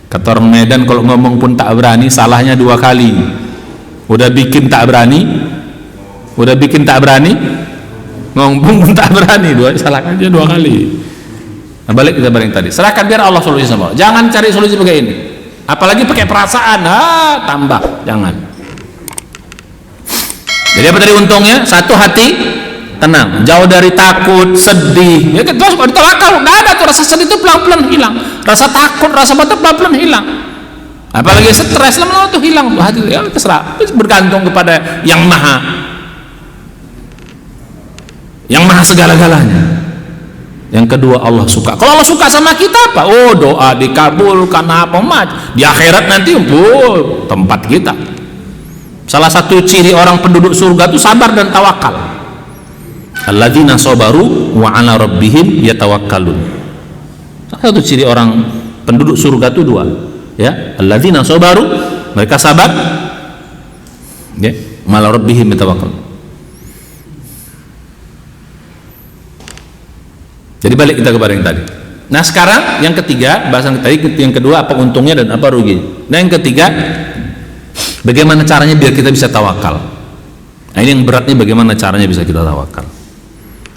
Kata orang Medan, kalau ngomong pun tak berani, salahnya 2 kali. Udah bikin tak berani, ngomong pun tak berani, salahkannya 2 kali. Nah, balik kita bareng tadi, serahkan biar Allah solusi sama Allah. Jangan cari solusi pakai ini, apalagi pakai perasaan, tambah, jangan. Jadi apa tadi untungnya? 1, hati tenang, jauh dari takut, sedih. Ya terus kalau ditawakal, nggak ada tuh rasa sedih itu pelan-pelan hilang, rasa takut, rasa batuk pelan-pelan hilang. Apalagi stres, lama-lama tuh hilang tuh hati. Ya terserah, bergantung kepada yang maha segala-galanya. Yang kedua, Allah suka. Kalau Allah suka sama kita apa? Oh, doa dikabulkan, apa di akhirat nanti tempat kita. Salah satu ciri orang penduduk surga itu sabar dan tawakal. Alladzina sabaru wa ala rabbihim yatawakkalun. Salah satu ciri orang penduduk surga itu 2, ya. Alladzina sabaru, mereka sabar, ya, ala rabbihim yatawakkalun. Jadi balik kita kepada yang tadi. Nah, sekarang yang ketiga, bahasan tadi yang kedua apa untungnya dan apa ruginya. Nah, yang ketiga, bagaimana caranya biar kita bisa tawakal. Nah, ini yang beratnya, bagaimana caranya bisa kita tawakal.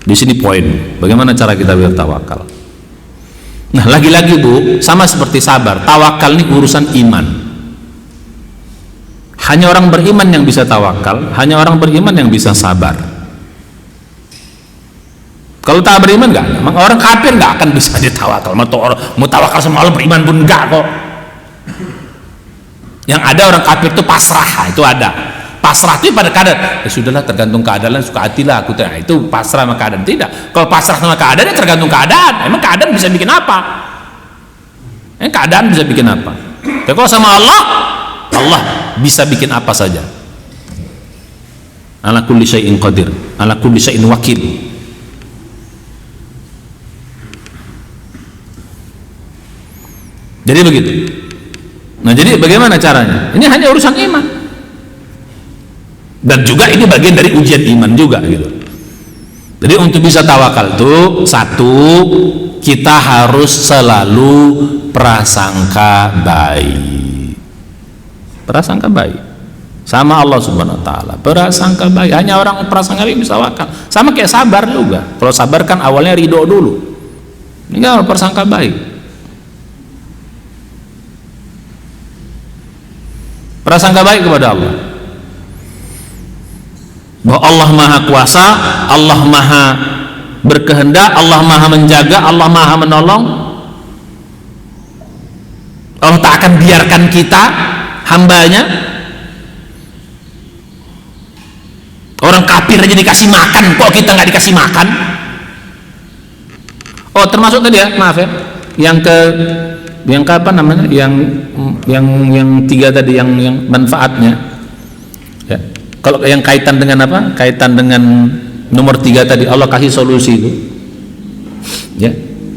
Di sini poin, bagaimana cara kita biar tawakal. Nah, lagi-lagi Bu, sama seperti sabar, tawakal ini urusan iman. Hanya orang beriman yang bisa tawakal, hanya orang beriman yang bisa sabar. Kalau tak beriman enggak, orang kafir enggak akan bisa ditawakal. Mau tawakal sama Allah beriman pun enggak kok. Yang ada orang kafir itu pasrah, itu ada. Pasrah itu pada keadaan, ya sudahlah, tergantung keadaan, suka hatilah aku. Itu pasrah sama keadaan. Tidak. Kalau pasrah sama keadaan, ya tergantung keadaan. Emang keadaan bisa bikin apa? Keadaan bisa bikin apa? Tapi kalau sama Allah, Allah bisa bikin apa saja. Ala kulli syai'in qadir, ala kulli syai'in wakil. Jadi begitu. Nah, jadi bagaimana caranya? Ini hanya urusan iman. Dan juga ini bagian dari ujian iman juga gitu. Jadi untuk bisa tawakal itu, 1, kita harus selalu prasangka baik. Prasangka baik sama Allah Subhanahu wa taala. Prasangka baik. Hanya orang prasangka baik bisa tawakal. Sama kayak sabar juga. Kalau sabar kan awalnya ridho dulu. Ini kan prasangka baik. Prasangka baik kepada Allah, bahwa Allah maha kuasa, Allah maha berkehendak, Allah maha menjaga, Allah maha menolong. Allah tak akan biarkan kita, hambanya. Orang kafir aja dikasih makan, kok kita nggak dikasih makan? Oh, termasuk tadi ya, maaf ya, yang apa namanya, yang 3 tadi, yang manfaatnya, ya. Kalau yang kaitan dengan apa, kaitan dengan nomor 3 tadi, Allah kasih solusi itu, ya.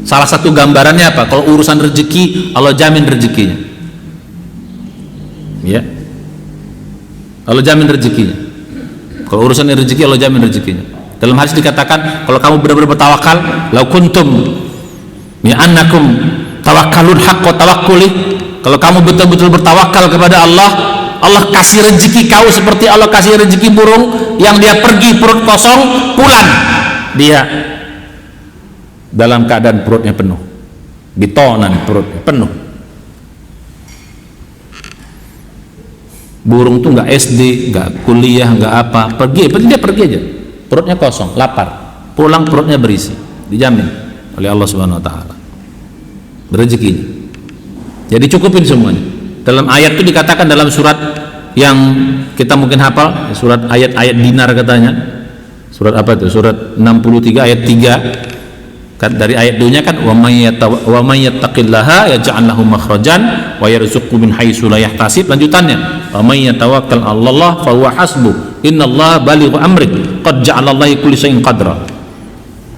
Salah satu gambarannya apa? Kalau urusan rezeki, Allah jamin rezekinya, ya. Allah jamin rezekinya. Kalau urusan rezeki, Allah jamin rezekinya. Dalam hadis dikatakan, kalau kamu benar-benar bertawakal, lau kuntum ya annakum tawakkalun haqqa tawakkuli, kalau kamu betul-betul bertawakal kepada Allah, Allah kasih rezeki kau seperti Allah kasih rezeki burung yang dia pergi perut kosong, pulang dia dalam keadaan perutnya penuh, bitonan, perutnya penuh. Burung tuh nggak SD, nggak kuliah, nggak apa, pergi dia pergi aja, perutnya kosong, lapar, pulang perutnya berisi, dijamin oleh Allah Subhanahu wa taala rezekinya. Jadi cukupin semuanya. Dalam ayat itu dikatakan, dalam surat yang kita mungkin hafal, surat ayat-ayat dinar katanya. Surat apa itu? Surat 63 ayat 3. Kan dari ayat dunia kan, wa may yattaqillaha yaj'al lahu makhrajan wa yarzuqhu min haitsu la yahtasib. Lanjutannya, wa may yatawakkal 'alallahi fa huwa hasbuh innallaha balighu amri qad ja'alallahu kulli syai'in qadra.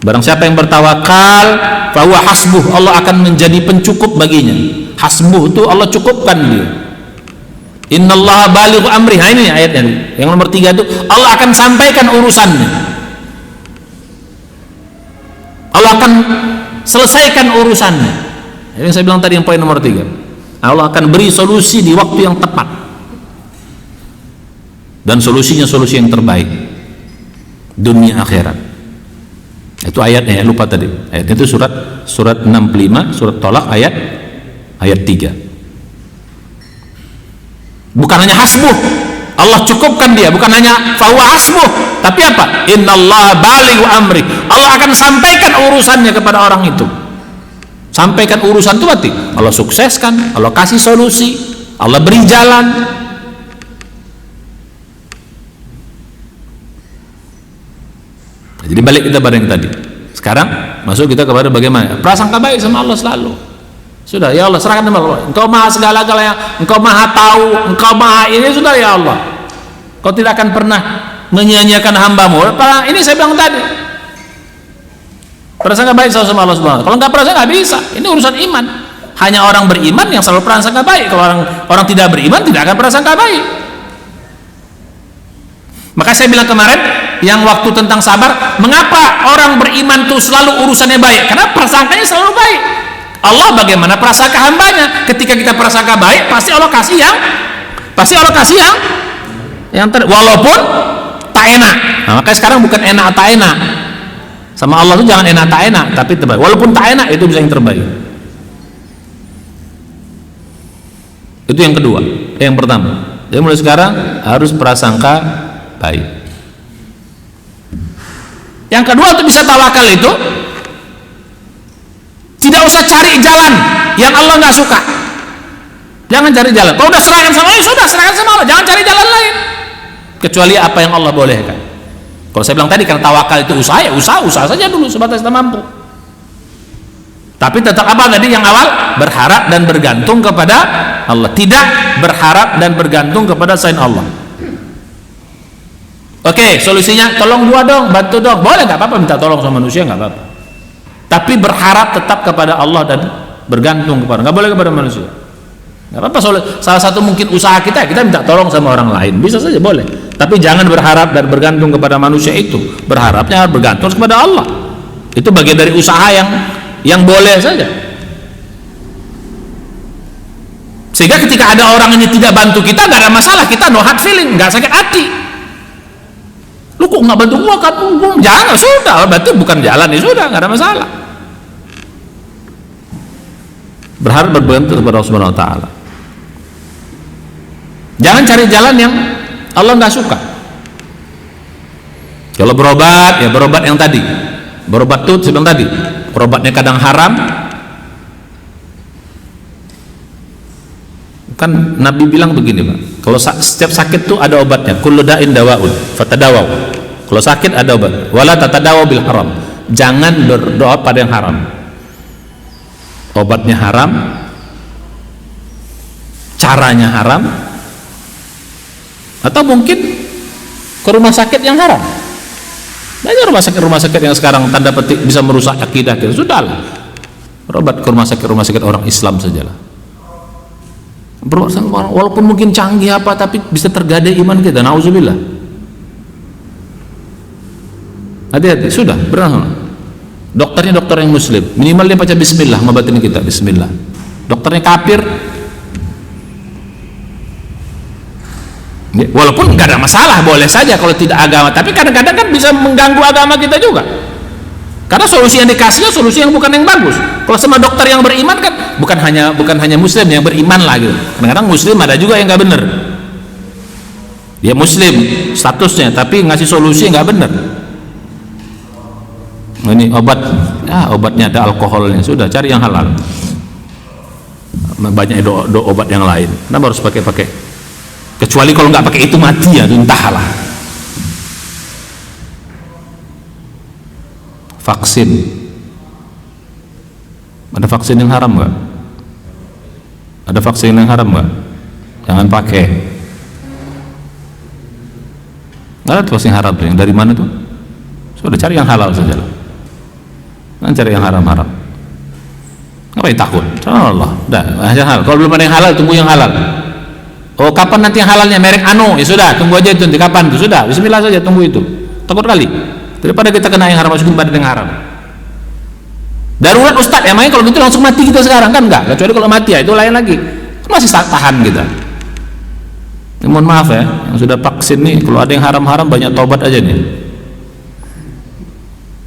Barang siapa yang bertawakal, fahuwa hasbuh, Allah akan menjadi pencukup baginya. Hasbuh itu Allah cukupkan dia. Innallaha balighu amri. Nah, ini ayatnya. Yang nomor 3 itu, Allah akan sampaikan urusannya. Allah akan selesaikan urusannya. Ini yang saya bilang tadi, yang poin nomor 3. Allah akan beri solusi di waktu yang tepat, dan solusinya solusi yang terbaik dunia akhirat. Itu ayatnya, lupa tadi ayat itu, surat 65 surat Tolak ayat 3. Bukan hanya hasbuh, Allah cukupkan dia, bukan hanya fahuwa hasbuh, tapi apa? Innallaha balighu amri, Allah akan sampaikan urusannya kepada orang itu. Sampaikan urusan itu berarti Allah sukseskan, Allah kasih solusi, Allah beri jalan. Jadi balik kita pada yang tadi. Sekarang masuk kita kepada bagaimana prasangka baik sama Allah selalu. Sudah, ya Allah, serahkan sama Allah. Engkau maha segala-galanya, Engkau maha tahu, Engkau maha ini, sudah ya Allah. Kau tidak akan pernah menyia-nyiakan hambamu. Ini saya bilang tadi, prasangka baik sama Allah Subhanahu. Kalau nggak prasangka nggak bisa. Ini urusan iman. Hanya orang beriman yang selalu prasangka baik. Kalau orang tidak beriman tidak akan prasangka baik. Maka saya bilang kemarin yang waktu tentang sabar, mengapa orang beriman tuh selalu urusannya baik? Karena prasangkanya selalu baik. Allah bagaimana prasangka hambanya? Ketika kita prasangka baik, pasti Allah kasih yang walaupun tak enak. Nah, makanya sekarang bukan enak tak enak. Sama Allah tuh jangan enak tak enak, tapi terbaik. Walaupun tak enak itu bisa yang terbaik. Itu yang kedua. Yang pertama, jadi mulai sekarang harus prasangka baik. Yang kedua, untuk bisa tawakal itu tidak usah cari jalan yang Allah nggak suka. Jangan cari jalan. Kalau udah serahkan sama Allah, sudah serahkan sama Allah. Jangan cari jalan lain kecuali apa yang Allah bolehkan. Kalau saya bilang tadi, karena tawakal itu usaha, ya usaha saja dulu sebatas kita mampu. Tapi tetap apa tadi yang awal? Berharap dan bergantung kepada Allah. Tidak berharap dan bergantung kepada selain Allah. Oke, solusinya tolong gua dong, bantu dong. Boleh, nggak apa-apa minta tolong sama manusia, nggak apa-apa. Tapi berharap tetap kepada Allah dan bergantung kepada, nggak boleh kepada manusia. Nggak apa-apa. Salah satu mungkin usaha kita minta tolong sama orang lain, bisa saja, boleh. Tapi jangan berharap dan bergantung kepada manusia itu. Berharapnya bergantung kepada Allah. Itu bagian dari usaha yang boleh saja. Sehingga ketika ada orang yang tidak bantu kita, nggak ada masalah, kita no hard feeling, nggak sakit hati. Lu kok nggak bantu gua? Jangan, sudah, berarti bukan jalan, ya sudah, nggak ada masalah. Berharap bergantung kepada Allah Subhanahu wa taala. Jangan cari jalan yang Allah nggak suka. Kalau berobat, ya berobat yang tadi. Berobat tuh sebelum tadi, berobatnya kadang haram. Kan Nabi bilang begini, Pak, kalau setiap sakit tuh ada obatnya. Kullu da'in dawaun fatadawaw. Kalau sakit ada obat. Wala tatadawaw bil haram. Jangan berdoa pada yang haram. Obatnya haram, caranya haram, atau mungkin ke rumah sakit yang haram. Banyak rumah sakit yang sekarang tanda petik bisa merusak akidah kita. Sudahlah, berobat ke rumah sakit orang Islam sajalah. Walaupun mungkin canggih apa, tapi bisa tergadai iman kita. Nauzubillah. Hati-hati, sudah berang. Dokternya dokter yang muslim, minimal dia baca bismillah ngobatin kita, bismillah. Dokternya kafir, walaupun nggak ada masalah, boleh saja kalau tidak agama, tapi kadang-kadang kan bisa mengganggu agama kita juga. Karena solusi yang dikasihnya solusi yang bukan yang bagus. Kalau sama dokter yang beriman kan bukan hanya muslim yang beriman lah gitu. Kadang-kadang muslim ada juga yang nggak benar. Dia muslim statusnya, tapi ngasih solusi nggak benar. Ini obat, obatnya ada alkoholnya, sudah cari yang halal. Banyak obat yang lain. Kenapa harus pakai? Kecuali kalau nggak pakai itu mati ya, entahlah. Vaksin, ada vaksin yang haram nggak? Ada vaksin yang haram nggak? Jangan pakai. Nggak ada vaksin haram tuh. Yang dari mana tuh? Sudah cari yang halal saja lah. Jangan cari yang haram-haram. Ngapain takut? Allah, dah yang halal. Kalau belum ada yang halal, tunggu yang halal. Oh, kapan nanti yang halalnya? Merek anu, ya sudah, tunggu aja itu nanti kapan tuh, sudah, bismillah saja, tunggu itu. Takut kali. Daripada kita kena yang haram, masukin pada yang haram. Darurat Ustadz, emangnya kalau gitu langsung mati kita sekarang kan enggak? Kecuali kalau mati ya itu lain lagi. masih tahan kita. Ya, mohon maaf ya, yang sudah vaksin nih, kalau ada yang haram-haram banyak tobat aja nih.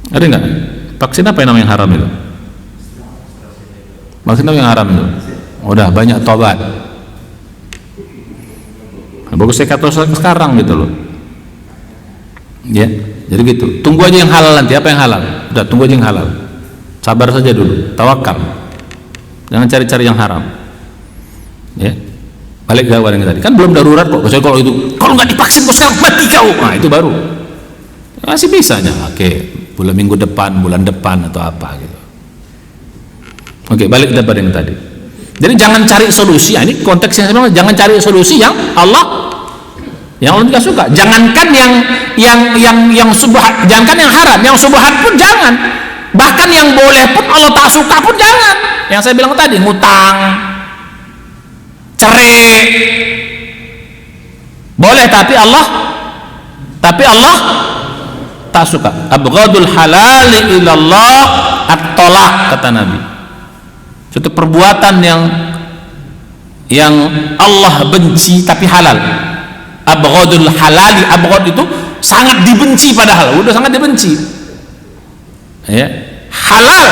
Ada nggak? Vaksin apa yang namanya haram itu? Vaksin apa yang haram itu? Udah banyak tobat. Nah, bagus saya kata sekarang gitu loh. Ya, jadi gitu. Tunggu aja yang halal nanti. Apa yang halal? Udah tunggu aja yang halal. Sabar saja dulu, tawakal. Jangan cari-cari yang haram. Ya, balik ke yang tadi. Kan belum darurat kok. Kecuali kalau itu, kalau nggak divaksin kok sekarang mati kau. Nah itu baru. Masih bisanya. Oke, minggu depan, bulan depan atau apa gitu. Oke, balik ke yang tadi. Jadi jangan cari solusi. Ini konteksnya sebenarnya jangan cari solusi yang Allah tidak suka. Jangankan yang subhat, jangankan yang haram, yang subhat pun jangan. Bahkan yang boleh pun Allah tak suka pun jangan. Yang saya bilang tadi, ngutang, cerai, boleh tapi Allah tak suka. Abghadul halal ilallah at-talaq, kata Nabi. Suatu perbuatan yang Allah benci tapi halal. Abghadul halali, abghad itu sangat dibenci, padahal udah sangat dibenci. Ya, halal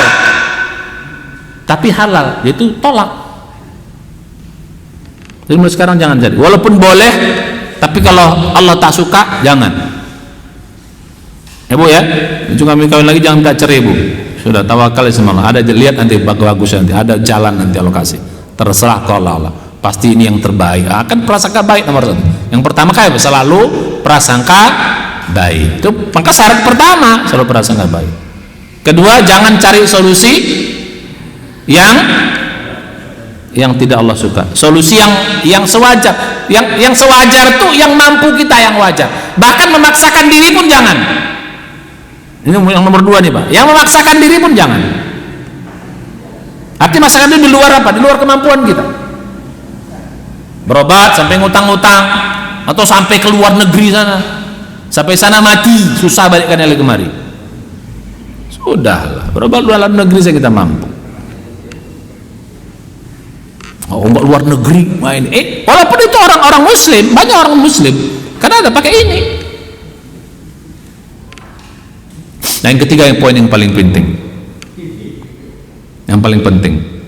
tapi halal, yaitu tolak. Jadi mulai sekarang jangan jadi. Walaupun boleh, tapi kalau Allah tak suka jangan. Ya Bu ya, juga kami kawin lagi jangan minta cerai Bu. Sudah tawakal sama Allah. Ada lihat nanti bagus nanti, ada jalan nanti Allah kasih. Terserah kalau Allah. Pasti ini yang terbaik. Akan prasangka baik nomor satu. Yang pertama kayak selalu prasangka baik. Itu maka syarat pertama selalu prasangka baik. Kedua, jangan cari solusi yang tidak Allah suka. Solusi yang sewajar. Yang sewajar tuh yang mampu kita, yang wajar. Bahkan memaksakan diri pun jangan. Ini yang nomor dua nih Pak. Yang memaksakan diri pun jangan. Arti memaksakan diri di luar apa? Di luar kemampuan kita. Berobat sampai ngutang-ngutang, atau sampai ke luar negeri sana, sampai sana mati, susah balikkan lagi kemari. Sudahlah, berobat luar negeri saya kita mampu. Oh, enggak luar negeri main. Walaupun itu orang-orang Muslim, banyak orang Muslim, karena ada pakai ini. Nah, yang ketiga, yang poin yang paling penting,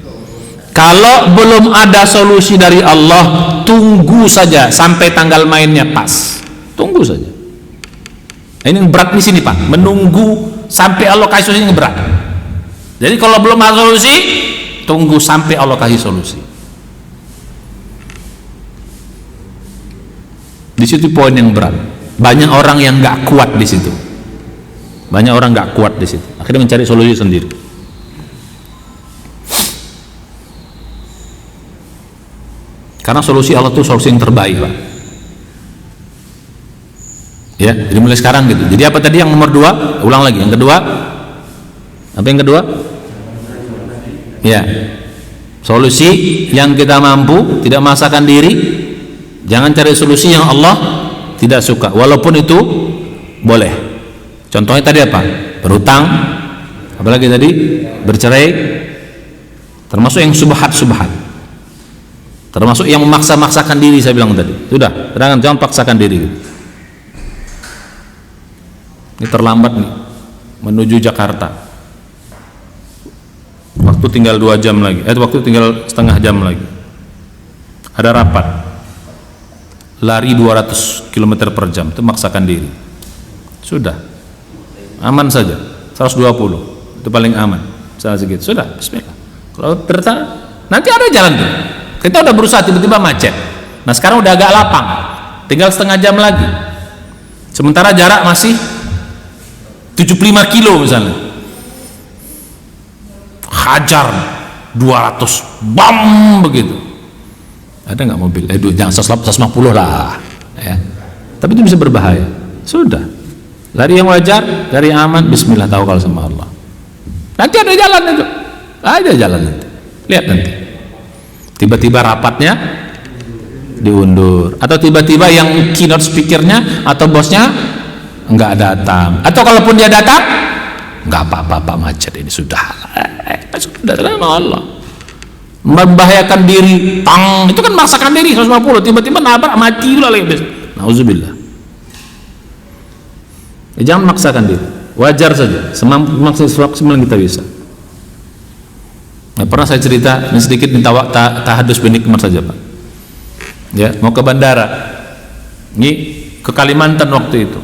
kalau belum ada solusi dari Allah, tunggu saja sampai tanggal mainnya pas. Tunggu saja. Ini berat di sini Pak, menunggu sampai Allah kasih solusi berat. Jadi kalau belum ada solusi, tunggu sampai Allah kasih solusi. Di situ poin yang berat. Banyak orang yang nggak kuat di situ. Akhirnya mencari solusi sendiri. Karena solusi Allah itu solusi yang terbaik Pak. Ya, jadi mulai sekarang gitu. Jadi apa tadi yang nomor dua? Ulang lagi. Yang kedua, apa yang kedua? Ya, solusi yang kita mampu, tidak memaksakan diri. Jangan cari solusi yang Allah tidak suka, walaupun itu boleh. Contohnya tadi apa? Berhutang, apalagi tadi bercerai, termasuk yang subhat. Termasuk yang memaksa-maksakan diri, saya bilang tadi. Sudah, jangan paksakan diri. Ini terlambat nih menuju Jakarta. Waktu tinggal 2 jam lagi. Waktu tinggal setengah jam lagi. Ada rapat. Lari 200 km per jam, itu maksakan diri. Sudah. Aman saja. 120. Itu paling aman. Salah segitu. Sudah, bismillah. Kalau ternyata nanti ada jalan tuh. Kita udah berusaha, tiba-tiba macet. Nah sekarang udah agak lapang, tinggal setengah jam lagi. Sementara jarak masih 75 kilo misalnya. Hajar 200, bam begitu. Ada nggak mobil? Jangan 150 lah. Ya. Tapi itu bisa berbahaya. Sudah. Lari yang wajar, lari aman. Bismillah, tawakal sama Allah. Nanti ada jalan itu. Ada jalan nanti. Lihat nanti. Tiba-tiba rapatnya diundur, atau tiba-tiba yang keynote speakernya atau bosnya nggak datang, atau kalaupun dia datang nggak apa-apa Pak, macet ini sudah sama Allah. membahayakan diri, tang, itu kan memaksakan diri 150, tiba-tiba nabrak mati pula lagi. Nauzubillah. Jangan memaksakan diri, wajar saja, semaksimal kita bisa. Nah, pernah saya cerita ini sedikit minta tahadus binikmat saja Pak. Ya, mau ke bandara, ini ke Kalimantan waktu itu.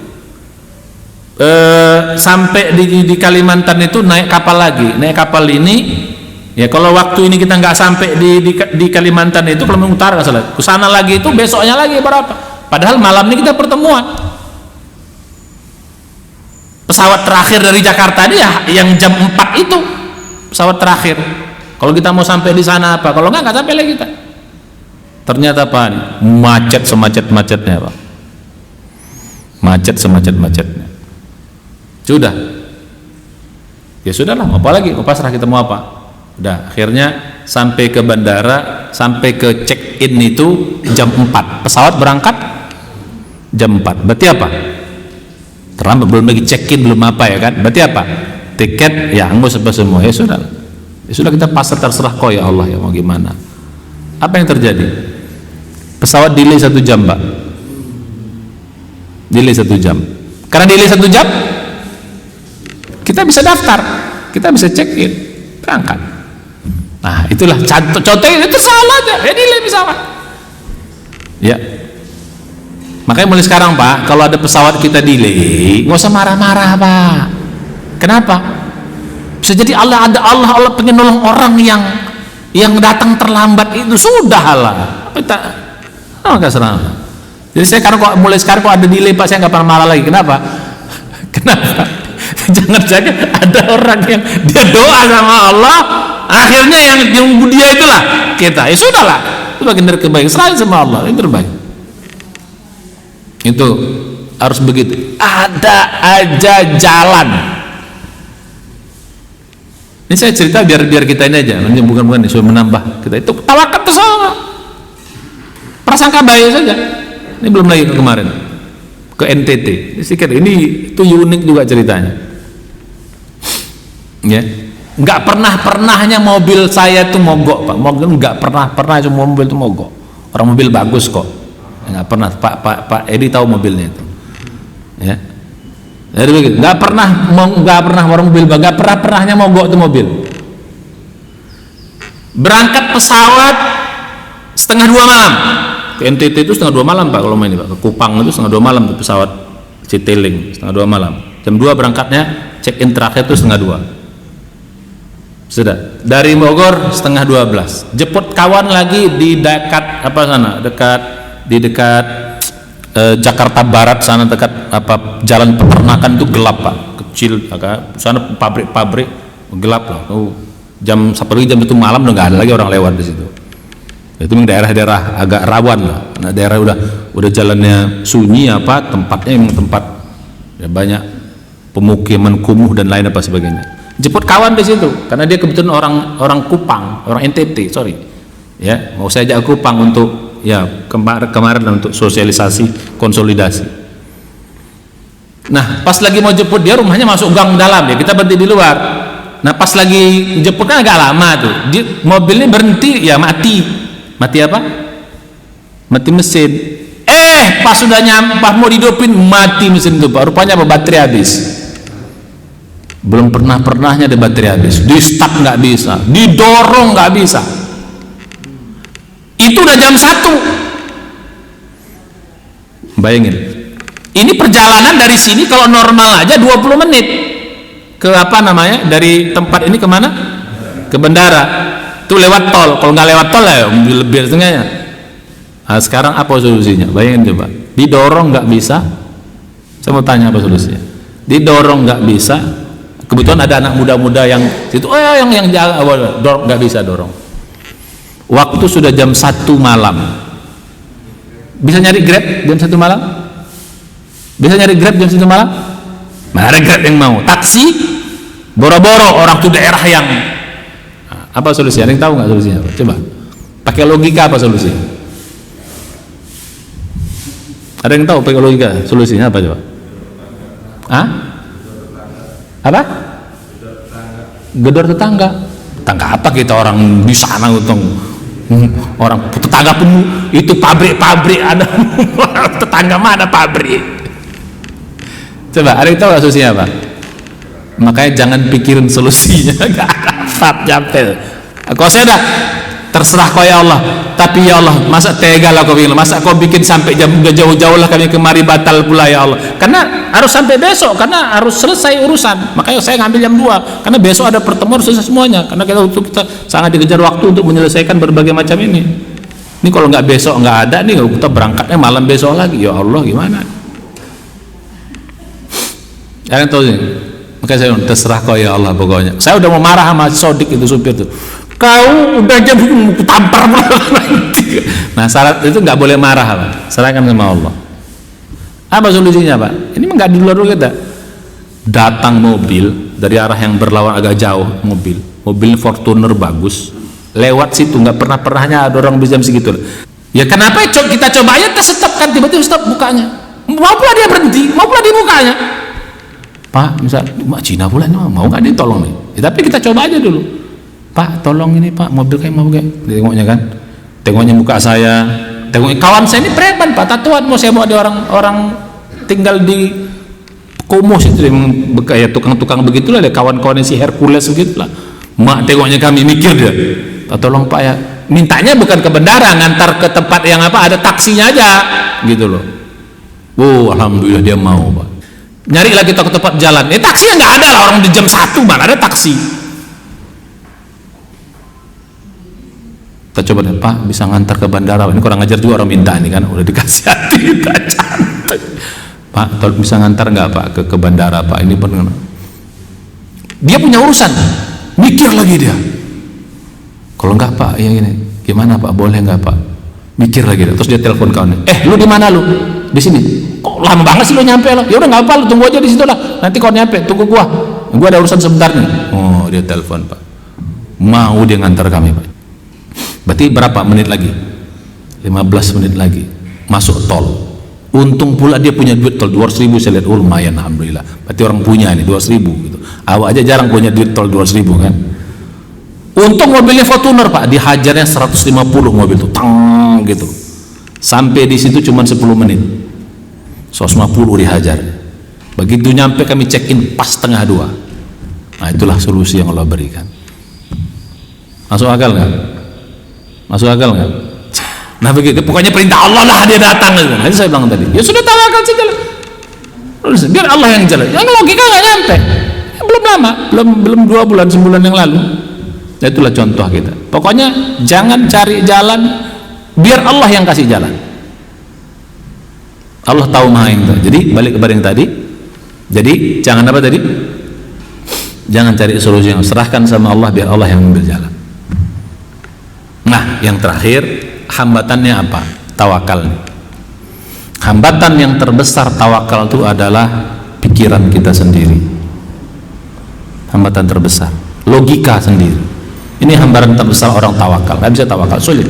Sampai di Kalimantan itu naik kapal lagi, naik kapal ini. Ya kalau waktu ini kita nggak sampai di Kalimantan itu, Kalimantan Utara nggak salah, ke sana lagi itu besoknya lagi berapa? Padahal malam ini kita pertemuan. Pesawat terakhir dari Jakarta ini ya yang jam 4 itu pesawat terakhir. Kalau kita mau sampai di sana apa? Kalau nggak sampai lagi kita. Ternyata Pak, macet semacet-macetnya Pak. Macet semacet-macetnya. Sudah. Ya sudahlah, apa lagi? Pasrah kita mau apa? Udah, akhirnya sampai ke bandara, sampai ke check-in itu jam 4. Pesawat berangkat jam 4. Berarti apa? Terlambat, belum lagi check-in, belum apa ya kan? Berarti apa? Tiket ya angus apa semua. Ya sudah. Ya sudah, kita pasrah, terserah kau ya Allah, ya mau gimana. Apa yang terjadi? Pesawat delay 1 jam Pak. Delay 1 jam. Karena delay 1 jam, kita bisa daftar, kita bisa check-in, berangkat. Nah itulah contohnya, itu salah aja, ya delay pesawat. Ya. Makanya mulai sekarang Pak, kalau ada pesawat kita delay, nggak usah marah-marah Pak. Kenapa? Bisa jadi Allah pengen nolong orang yang datang terlambat itu, sudah lah. Nggak serang. Jadi saya mulai sekarang kok ada delay Pak, saya nggak pernah marah lagi. Kenapa? Kenapa? Jangan-jangan ada orang yang dia doa sama Allah, akhirnya yang dia itulah kita. Ya sudahlah, itu bagian dari kebaikan. Serahin sama Allah, itu terbaik. Itu harus begitu. Ada aja jalan. Ini saya cerita biar kita ini aja, bukan supaya menambah kita itu tawakal itu sama. Prasangka baik saja. Ini belum lagi kemarin ke NTT. Ini itu unik juga ceritanya. Ya, nggak pernahnya mobil saya itu mogok Pak. Nggak pernah itu mobil itu mogok. Orang mobil bagus kok. Nggak pernah. Pak Edi tahu mobilnya itu. Ya. Jadi begitu. Nggak pernah orang mobil, nggak pernahnya mogok itu mobil. Berangkat pesawat 1:30 malam. Ke NTT itu 1:30 malam Pak kalau main ini Pak. Ke Kupang itu 1:30 malam tuh pesawat Citylink, 1:30 malam. Jam 2 berangkatnya, check in terakhir itu 1:30. Sudah. Dari Bogor 11:30. Jemput kawan lagi di dekat Jakarta Barat sana, dekat jalan peternakan itu gelap Pak, kecil agak sana, pabrik gelap lah. Jam 1 malam udah nggak ada lagi orang lewat di situ. Itu memang daerah-daerah agak rawan lah. Nah, daerah udah jalannya sunyi tempatnya memang tempat ya, banyak pemukiman kumuh dan lain apa sebagainya. Jemput kawan di situ karena dia kebetulan orang Kupang, orang NTT, ya mau saya ajak Kupang untuk ya kemarin untuk sosialisasi, konsolidasi. Nah pas lagi mau jemput dia, rumahnya masuk gang dalam ya, kita berhenti di luar. Nah pas lagi jemput kan agak lama tuh, mobilnya berhenti ya, mati apa? Mati mesin. Pas sudah pas mau dihidupin mati mesin itu Pak. Rupanya baterai habis. Belum pernahnya ada baterai habis. Di start nggak bisa, didorong nggak bisa. Itu udah jam 1. Bayangin. Ini perjalanan dari sini kalau normal aja 20 menit. Ke dari tempat ini kemana? Ke bandara. Itu lewat tol. Kalau nggak lewat tol ya lebih setengahnya. Nah, sekarang apa solusinya? Bayangin coba. Didorong nggak bisa. Saya mau tanya apa solusinya? Didorong nggak bisa. Kebetulan ada anak muda-muda yang situ, yang dorong, nggak bisa dorong. Waktu sudah jam 1 malam. Bisa nyari Grab jam 1 malam? Bisa nyari Grab jam 1 malam? Mana ada Grab yang mau? Taksi boro-boro orang tuh daerah yang apa solusinya? Ada yang tahu nggak solusinya? Coba pakai logika apa solusinya? Ada yang tahu pakai logika solusinya apa coba? Apa? Gedor tetangga. Tangga apa kita orang di sana untung orang tetangga pun itu pabrik ada tetangga mana pabrik. Coba ada yang tahu solusinya apa? Makanya jangan pikirin solusinya, gak dapat nyampe. Kalau saya dah terserah kau ya Allah, tapi ya Allah masa tega lah kau bikin, masa kau bikin sampai jauh-jauh lah kami kemari batal pula ya Allah, karena harus sampai besok, karena harus selesai urusan. Makanya saya ngambil jam 2 karena besok ada pertemuan selesai semuanya, karena kita sangat dikejar waktu untuk menyelesaikan berbagai macam ini. Ini kalau nggak besok nggak ada nih, kalau kita berangkatnya malam besok lagi, ya Allah gimana? Jangan tahu sih. Makanya saya terserah kau ya Allah pokoknya. Saya udah mau marah sama Sodik itu supir tuh. Kau udah jadi tampar. Nah syarat itu nggak boleh marah Pak. Serahkan sama Allah. Apa solusinya Pak? Ini nggak di luar kita. Datang mobil dari arah yang berlawan agak jauh, mobil Fortuner bagus, lewat situ nggak pernahnya ada orang jam segitu. Ya kenapa kita coba aja tes stop kan, tiba-tiba stop bukanya. Mau pula dia berhenti, mau pula dia bukanya. Pak, misal Cina pula mau nggak ditolong nih? Ya, tapi kita coba aja dulu. Pak, tolong ini Pak, mobil kayak mau kayak, tengoknya kan, tengoknya muka saya, tengoknya kawan saya ini preman Pak, tatuan mau saya bawa dia orang tinggal di Komos itu yang kayak tukang-tukang begitulah, ada kawan-kawan si Hercules begitulah. Mak tengoknya kami mikir dia, Pak tolong Pak ya, mintanya bukan ke bandara, ngantar ke tempat yang apa ada taksinya aja, gitu loh. Oh alhamdulillah dia mau Pak. Nyari lagi ke tempat jalan, taksinya nggak ada lah, orang di jam 1 mana ada taksi. Kita coba deh Pak bisa ngantar ke bandara, ini kurang ajar juga orang minta ini kan, udah dikasih hati kita cantik. Pak tolong bisa ngantar nggak Pak ke bandara Pak, ini pun dia punya urusan, mikir lagi dia. Kalau nggak Pak ya ini gimana Pak, boleh nggak Pak, mikir lagi dia. Terus dia telepon kawannya, lu di mana lu? Di sini. Kok lama banget sih lu nyampe lo? Ya udah nggak apa, lu tunggu aja di situ lah, nanti kau nyampe tunggu gua ada urusan sebentar nih. Oh dia telepon Pak, mau dia ngantar kami Pak. Berarti berapa menit lagi? 15 menit lagi masuk tol. Untung pula dia punya duit tol 200.000, saya lihat lumayan alhamdulillah. Berarti orang punya nih 200.000 gitu. Awak aja jarang punya duit tol 200.000 kan. Untung mobilnya Fortuner Pak, dihajarnya 150 mobil tuh, tang gitu. Sampai di situ cuma 10 menit. 150 dihajar. Begitu nyampe kami check in pas setengah 2. Nah itulah solusi yang Allah berikan. Masuk akal nggak? Masuk akal nggak? Nah begitu, pokoknya perintah Allah lah dia datang. Nah, itu saya bilang tadi, ya sudah tawakal saja lah. Biar Allah yang jalan. Yang logika nggak nyampe. Ya, belum lama, belum 2 bulan, sebulan yang lalu. Ya, itulah contoh kita. Pokoknya jangan cari jalan, biar Allah yang kasih jalan. Allah tahu maha yang tahu. Jadi balik kepada yang tadi. Jadi jangan apa tadi? Jangan cari solusi, yang serahkan sama Allah, biar Allah yang mengambil jalan. Nah yang terakhir, hambatannya apa? Tawakal. Hambatan yang terbesar tawakal itu adalah pikiran kita sendiri. Hambatan terbesar, logika sendiri. Ini hambatan terbesar orang tawakal. Nggak bisa tawakal, sulit.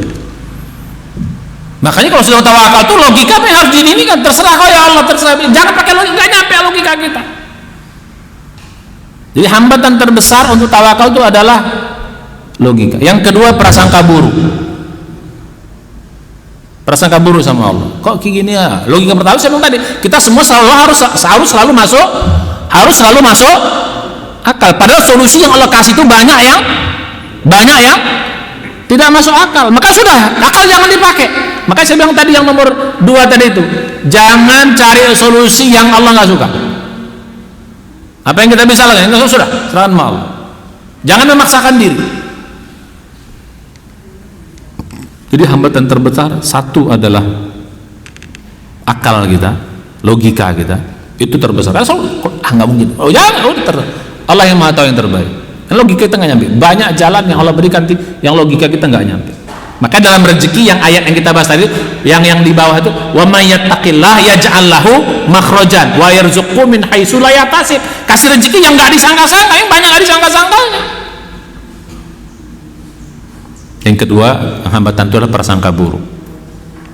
Makanya kalau sudah tawakal itu logika harus dinimikan. Terserah kau ya Allah, terserah. Jangan pakai logika, nggak nyampe logika kita. Jadi hambatan terbesar untuk tawakal itu adalah logika. Yang kedua, prasangka buruk. Prasangka buruk sama Allah. Kok kayak gini ya? Logika pertama saya bilang tadi, kita semua harus selalu masuk akal. Padahal solusi yang Allah kasih itu banyak yang tidak masuk akal. Maka sudah, akal jangan dipakai. Makanya saya bilang tadi yang nomor 2 tadi itu, jangan cari solusi yang Allah nggak suka. Apa yang kita bisa lakukan? Sudah, serahkan sama Allah. Jangan memaksakan diri. Jadi hambatan terbesar satu adalah akal kita, logika kita, itu terbesar. Karena nggak mungkin. Oh jangan, Allah yang maha tahu yang terbaik. Dan logika kita nggak nyampe. Banyak jalan yang Allah berikan, yang logika kita nggak nyampe. Maka dalam rezeki yang ayat yang kita bahas tadi, yang di bawah itu, wa may yattaqillah yaj'al lahu makhrajan wa yarzuqhu min haitsu la yahtasib. Kasih rezeki yang nggak disangka-sangka, yang banyak nggak disangka-sangkanya. Yang kedua, hambatan itu adalah prasangka buruk.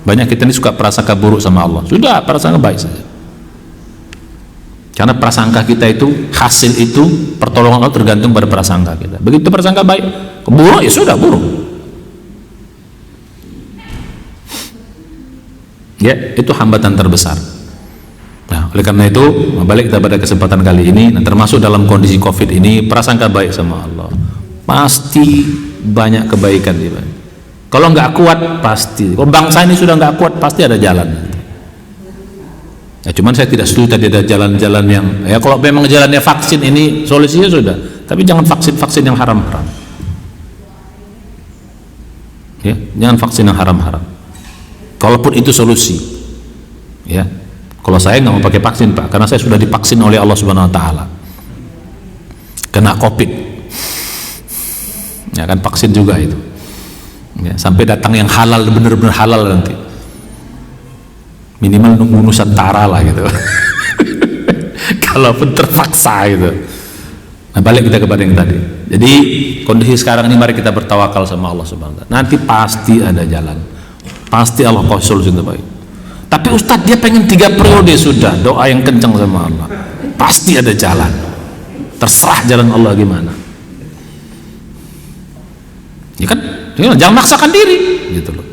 Banyak kita ini suka prasangka buruk sama Allah. Sudah, prasangka baik saja. Karena prasangka kita itu, hasil itu, pertolongan Allah tergantung pada prasangka kita. Begitu prasangka baik, buruk ya sudah buruk. Ya, itu hambatan terbesar. Nah, oleh karena itu, balik kita pada kesempatan kali ini, nah, termasuk dalam kondisi COVID ini, prasangka baik sama Allah. Pasti banyak kebaikan di bawah. Kalau nggak kuat pasti. Kalau bangsa ini sudah nggak kuat pasti ada jalan. Ya, cuman saya tidak setuju tadi ada jalan-jalan yang ya kalau memang jalannya vaksin ini solusinya sudah. Tapi jangan vaksin yang haram-haram. Ya, jangan vaksin yang haram-haram. Kalaupun itu solusi, ya. Kalau saya nggak mau pakai vaksin Pak, karena saya sudah divaksin oleh Allah Subhanahu Wa Taala. Kena COVID, ya kan vaksin juga itu. Ya, sampai datang yang halal, benar-benar halal nanti. Minimal nunggu Nusantara lah gitu. Kalaupun terpaksa gitu. Nah, balik kita kepada yang tadi. Jadi kondisi sekarang ini mari kita bertawakal sama Allah Subhanahu Wa Taala. Nanti pasti ada jalan. Pasti Allah kasih solusi yang terbaik. Tapi Ustadz dia pengen 3 periode sudah, doa yang kencang sama Allah. Pasti ada jalan. Terserah jalan Allah gimana. Ya kan? Jangan maksakan diri, gitu loh.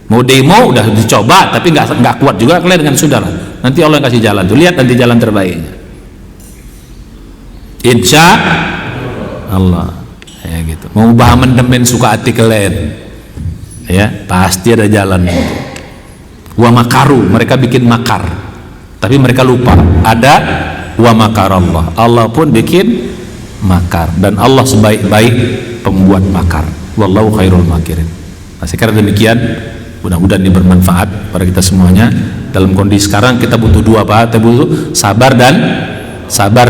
Mau demo udah dicoba, tapi nggak kuat juga, kalian dengan sudah lah. Nanti Allah yang kasih jalan tuh. Lihat nanti jalan terbaiknya. Insya Allah. Ya gitu. Mau ubah amandemen suka hati kalian. Ya, pasti ada jalan. Wa makaru, mereka bikin makar, tapi mereka lupa ada wa makarallah. Allah pun bikin makar, dan Allah sebaik-baik pembuat makar. Wallahu khairul makirin. Nah, sekarang demikian, mudah-mudahan ini bermanfaat pada kita semuanya. Dalam kondisi sekarang kita butuh 2 apa? Kita butuh sabar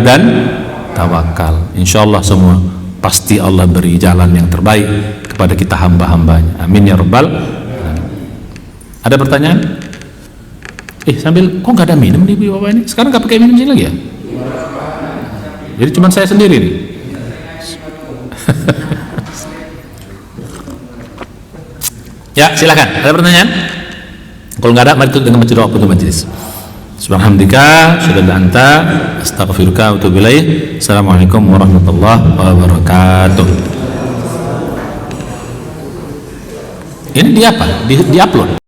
dan tawakal. Insyaallah semua pasti Allah beri jalan yang terbaik kepada kita hamba-hambanya. Amin ya rabbal alamin. Ada pertanyaan? Sambil kok nggak ada minum nih Bapak ini? Sekarang nggak pakai minum sini lagi ya? Jadi cuma saya sendiri nih. Ya, silakan. Ada pertanyaan? Kalau nggak ada, mari kita dengan doa penutup majelis. Subhanallah, sudah anta, astaghfiruka wa atubu ilaih. Assalamualaikum warahmatullahi wabarakatuh. Ini di apa? Di upload.